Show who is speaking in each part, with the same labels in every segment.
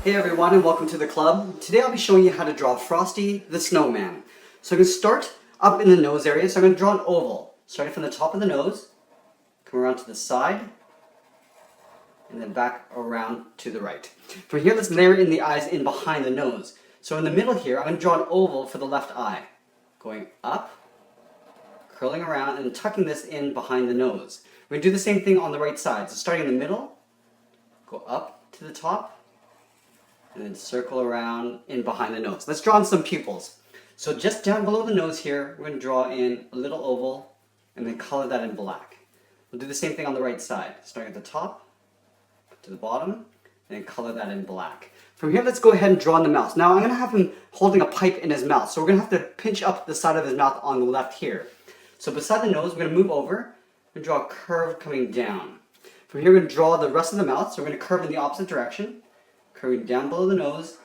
Speaker 1: Hey everyone, and welcome to the club. Today I'll be showing you how to draw Frosty the Snowman. So I'm going to start up in the nose area. So I'm going to draw an oval, starting from the top of the nose, come around to the side, and then back around to the right. From here, let's layer in the eyes in behind the nose. So in the middle here, I'm going to draw an oval for the left eye, going up, curling around, and tucking this in behind the nose. We're going to do the same thing on the right side. So starting in the middle, go up to the top, and then circle around in behind the nose. Let's draw in some pupils. So just down below the nose here, we're going to draw in a little oval and then color that in black. We'll do the same thing on the right side. Starting at the top, to the bottom, and then color that in black. From here, let's go ahead and draw in the mouth. Now I'm going to have him holding a pipe in his mouth. So we're going to have to pinch up the side of his mouth on the left here. So beside the nose, we're going to move over and draw a curve coming down. From here, we're going to draw the rest of the mouth. So we're going to curve in the opposite direction, curving down below the nose,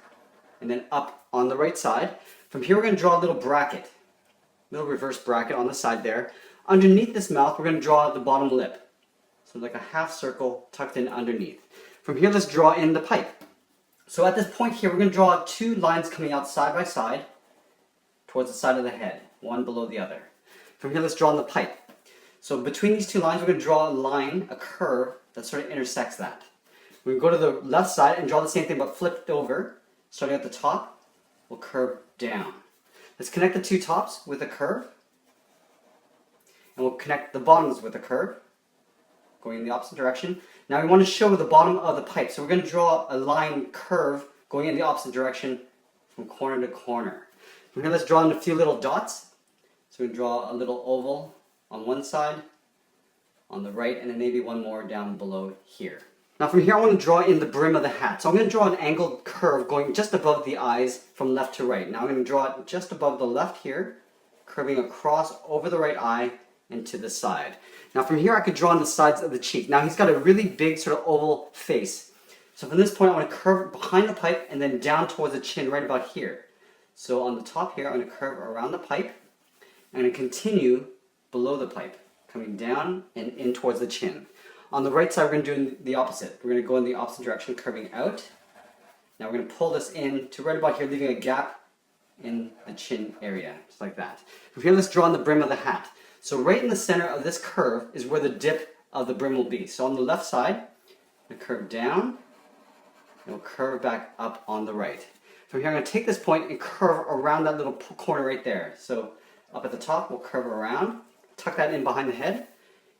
Speaker 1: and then up on the right side. From here, we're going to draw a little bracket, little reverse bracket on the side there. Underneath this mouth, we're going to draw the bottom lip. So like a half circle tucked in underneath. From here, let's draw in the pipe. So at this point here, we're going to draw two lines coming out side by side towards the side of the head, one below the other. From here, let's draw in the pipe. So between these two lines, we're going to draw a line, a curve, that sort of intersects that. We can go to the left side and draw the same thing but flipped over. Starting at the top, we'll curve down. Let's connect the two tops with a curve. And we'll connect the bottoms with a curve, going in the opposite direction. Now we want to show the bottom of the pipe. So we're going to draw a line curve going in the opposite direction from corner to corner. From here, let's draw in a few little dots. So we draw a little oval on one side, on the right, and then maybe one more down below here. Now from here I want to draw in the brim of the hat. So I'm going to draw an angled curve going just above the eyes from left to right. Now I'm going to draw it just above the left here, curving across over the right eye and to the side. Now from here I could draw on the sides of the cheek. Now he's got a really big sort of oval face. So from this point I want to curve behind the pipe and then down towards the chin right about here. So on the top here I'm going to curve around the pipe. I'm going to continue below the pipe, coming down and in towards the chin. On the right side, we're going to do the opposite. We're going to go in the opposite direction, curving out. Now we're going to pull this in to right about here, leaving a gap in the chin area, just like that. From here, let's draw on the brim of the hat. So right in the center of this curve is where the dip of the brim will be. So on the left side, we'll curve down, and we'll curve back up on the right. From here, I'm going to take this point and curve around that little corner right there. So up at the top, we'll curve around, tuck that in behind the head.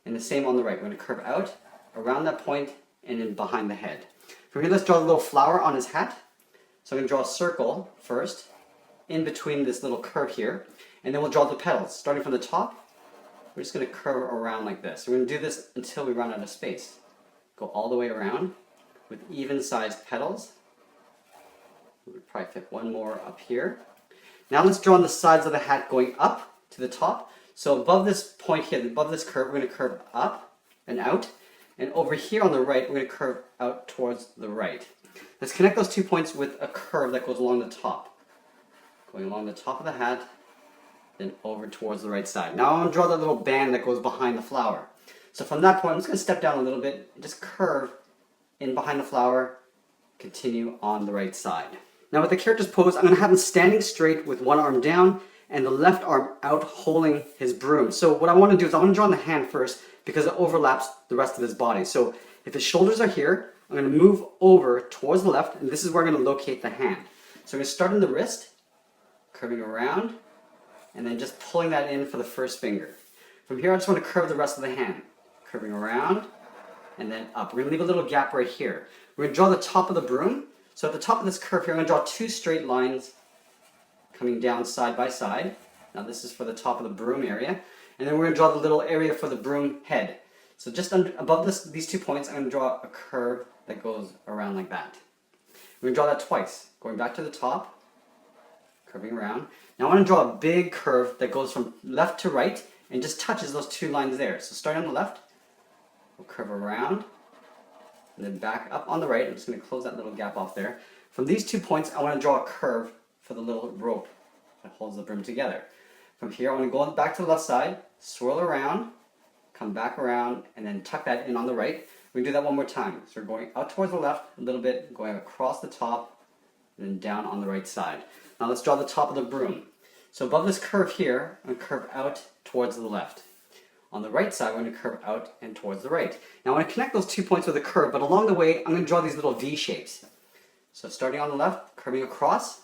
Speaker 1: And the same on the right. We're going to curve out, around that point, and in behind the head. From here, let's draw a little flower on his hat. So I'm going to draw a circle first, in between this little curve here. And then we'll draw the petals. Starting from the top, we're just going to curve around like this. We're going to do this until we run out of space. Go all the way around with even-sized petals. We would probably fit one more up here. Now let's draw on the sides of the hat going up to the top. So above this point here, above this curve, we're going to curve up and out. And over here on the right, we're going to curve out towards the right. Let's connect those 2 points with a curve that goes along the top. Going along the top of the hat, then over towards the right side. Now I'm going to draw that little band that goes behind the flower. So from that point, I'm just going to step down a little bit and just curve in behind the flower, continue on the right side. Now with the character's pose, I'm going to have him standing straight with one arm down and the left arm out holding his broom. So what I want to do is I want to draw on the hand first because it overlaps the rest of his body. So if his shoulders are here, I'm going to move over towards the left, and this is where I'm going to locate the hand. So I'm going to start in the wrist, curving around, and then just pulling that in for the first finger. From here I just want to curve the rest of the hand, curving around, and then up. We're going to leave a little gap right here. We're going to draw the top of the broom. So at the top of this curve here, I'm going to draw two straight lines coming down side by side. Now this is for the top of the broom area. And then we're going to draw the little area for the broom head. So just above these 2 points, I'm going to draw a curve that goes around like that. We're going to draw that twice. Going back to the top, curving around. Now I want to draw a big curve that goes from left to right and just touches those two lines there. So starting on the left, we'll curve around, and then back up on the right. I'm just going to close that little gap off there. From these 2 points, I want to draw a curve for the little rope that holds the brim together. From here, I want to go back to the left side, swirl around, come back around, and then tuck that in on the right. We can do that one more time. So we're going out towards the left a little bit, going across the top, and then down on the right side. Now let's draw the top of the broom. So above this curve here, I'm going to curve out towards the left. On the right side, we're going to curve out and towards the right. Now I'm going to connect those 2 points with a curve, but along the way, I'm going to draw these little V shapes. So starting on the left, curving across,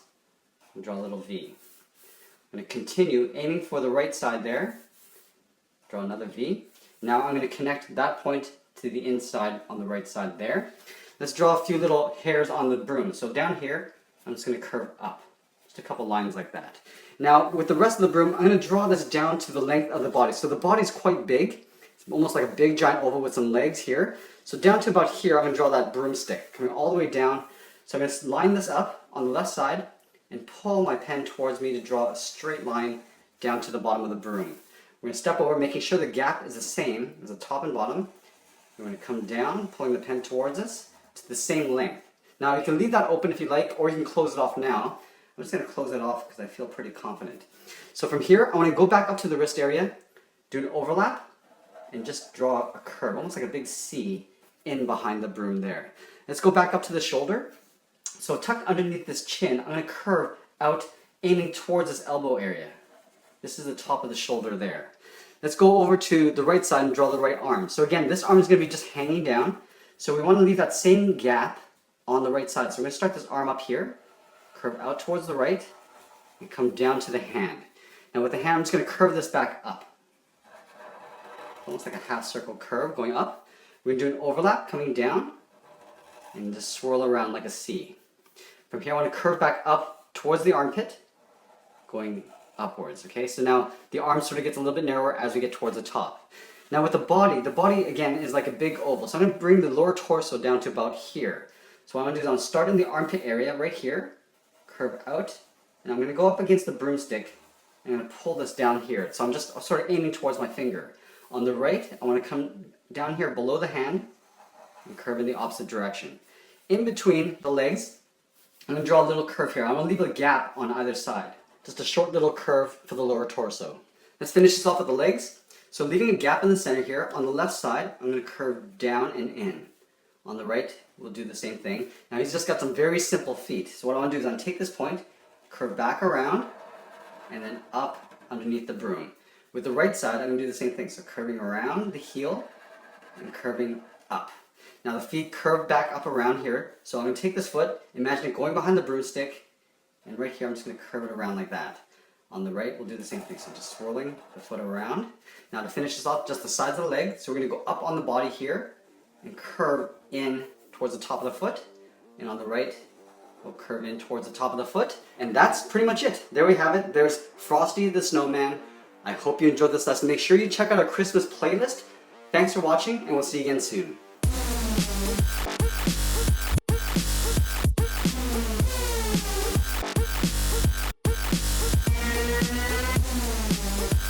Speaker 1: and draw a little V. I'm going to continue aiming for the right side there. Draw another V. Now I'm going to connect that point to the inside on the right side there. Let's draw a few little hairs on the broom. So down here, I'm just going to curve up. Just a couple lines like that. Now with the rest of the broom, I'm going to draw this down to the length of the body. So the body's quite big. It's almost like a big giant oval with some legs here. So down to about here, I'm going to draw that broomstick coming all the way down. So I'm going to line this up on the left side and pull my pen towards me to draw a straight line down to the bottom of the broom. We're going to step over, making sure the gap is the same as the top and bottom. We're going to come down, pulling the pen towards us to the same length. Now you can leave that open if you like, or you can close it off now. I'm just going to close it off because I feel pretty confident. So from here, I want to go back up to the wrist area, do an overlap, and just draw a curve, almost like a big C in behind the broom there. Let's go back up to the shoulder. So tucked underneath this chin, I'm going to curve out, aiming towards this elbow area. This is the top of the shoulder there. Let's go over to the right side and draw the right arm. So again, this arm is going to be just hanging down. So we want to leave that same gap on the right side. So we're going to start this arm up here, curve out towards the right, and come down to the hand. Now with the hand, I'm just going to curve this back up. Almost like a half circle curve going up. We're going to do an overlap coming down, and just swirl around like a C. From here, I want to curve back up towards the armpit, going upwards, okay? So now the arm sort of gets a little bit narrower as we get towards the top. Now with the body again is like a big oval. So I'm going to bring the lower torso down to about here. So what I'm going to do is I'm start in the armpit area right here, curve out, and I'm going to go up against the broomstick, and I'm going to pull this down here. So I'm just sort of aiming towards my finger. On the right, I want to come down here below the hand and curve in the opposite direction. In between the legs, I'm going to draw a little curve here. I'm going to leave a gap on either side. Just a short little curve for the lower torso. Let's finish this off with the legs. So leaving a gap in the center here, on the left side, I'm going to curve down and in. On the right, we'll do the same thing. Now he's just got some very simple feet. So what I want to do is I'm going to take this point, curve back around, and then up underneath the broom. With the right side, I'm going to do the same thing. So curving around the heel and curving up. Now the feet curve back up around here. So I'm going to take this foot, imagine it going behind the broomstick, and right here I'm just going to curve it around like that. On the right, we'll do the same thing. So just swirling the foot around. Now to finish this off, just the sides of the leg. So we're going to go up on the body here and curve in towards the top of the foot. And on the right, we'll curve in towards the top of the foot. And that's pretty much it. There we have it. There's Frosty the Snowman. I hope you enjoyed this lesson. Make sure you check out our Christmas playlist. Thanks for watching, and we'll see you again soon.